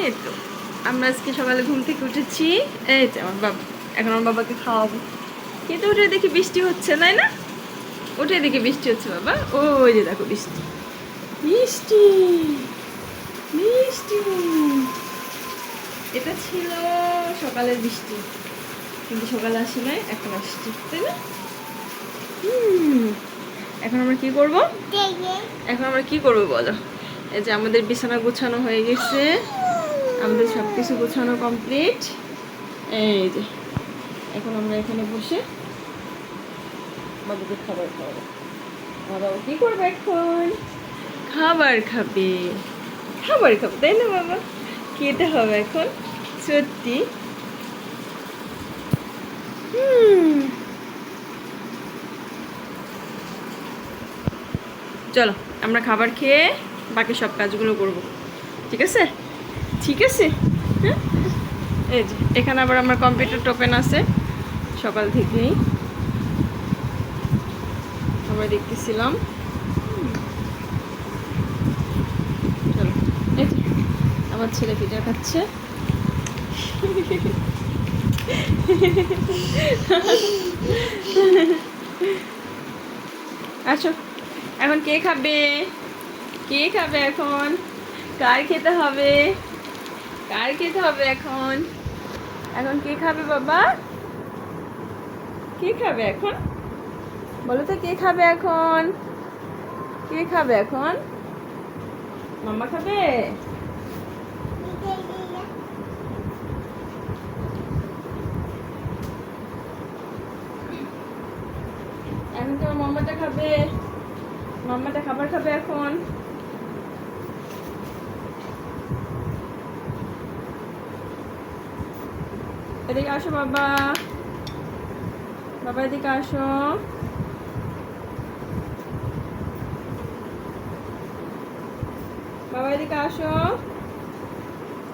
এই তো আমরা আজকে সকালে ঘুম থেকে উঠেছি। এই তো আমার বাবা, এখন আমার বাবাকে খাওয়াবো। কিন্তু উঠে দেখি বৃষ্টি হচ্ছে, তাই না? উঠে দেখি বৃষ্টি হচ্ছে বাবা। ওই যে দেখো বৃষ্টি, বৃষ্টি, বৃষ্টি। এটা ছিল সকালের বৃষ্টি, কিন্তু সকালে আসি নাই, এখন আসছি, তাই না? এখন আমরা কি করব? এখন আমরা কি করব বলো? এই যে আমাদের বিছানা গোছানো হয়ে গেছে, আমাদের সব কিছু গোছানো কমপ্লিট। এই যে এখন আমরা এখানে বসে বাবুকে খাবার খাওয়াবো। বাবা কি করবে এখন? খাবার খাবে, খাবার খাবে, তাই না বাবা? খেতে হবে এখন সত্যি। চলো আমরা খাবার খেয়ে বাকি সব কাজগুলো করব, ঠিক আছে? ঠিক আছে, হ্যাঁ। এই যে এখানে আবার আমার কম্পিউটার টোপেন আছে, সকাল থেকেই আমরা দেখতেছিলাম। চলো, এই যে আমার ছেলে পিঠা খাচ্ছে। আচ্ছা, এখন কে খাবে? কে খাবে এখন? কার খেতে হবে? কার খেতে হবে এখন? এখন কে খাবে বাবা? কে খাবে এখন? বলো তো কে খাবে এখন? কে খাবে এখন? মাম্মা খাবে? এখন তোমার মাম্মাটা খাবে? মাম্মাটা খাবার খাবে এখন? এদিকে আসো বাবা, বাবা এদিকে আসো। বাবা এদিকে আসো,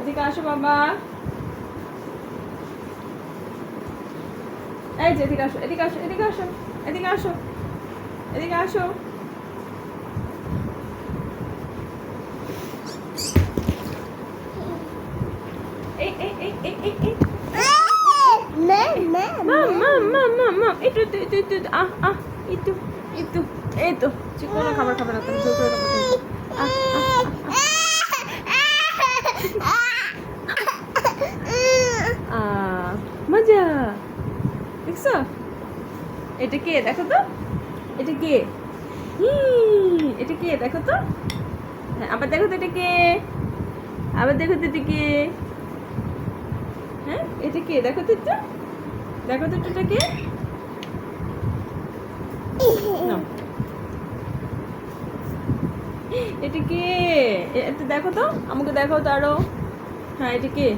এদিকে আসো বাবা। এই যে এদিকে আসো, এদিকে আসো, এদিকে আসো, এদিকে আসো, এদিকে আসো। এই এই এই এই এই এই একটু একটু একটু একটু একটু এই তো কোনো খাবার খাবে না, তুমি জোর করে মজা দেখছো? এটা কে দেখো তো, এটা কে? এটা কে দেখো তো? হ্যাঁ আবার দেখো তো, এটা কে? আবার দেখো তো, এটা কে? হ্যাঁ এটা কে দেখো তো, একটু দেখো তো, এটা কে? এটা কে? একটু দেখো তো, আমাকে দেখো তো আরো। হ্যাঁ এটা কে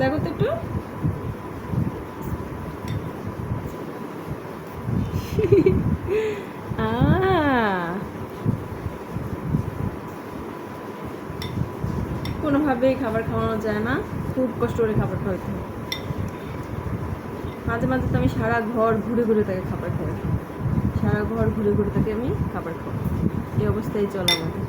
দেখো তো একটু। কোনোভাবেই খাবার খাওয়ানো যায় না, খুব কষ্ট করে খাবার খাওয়াতে হয়। মাঝে মাঝে তো আমি সারা ঘর ঘুরে ঘুরে তাকে খাবার খাওয়াই, সারা ঘর ঘুরে ঘুরে তাকে আমি খাবার খাওয়াই। এই অবস্থায় চলে আমাদের।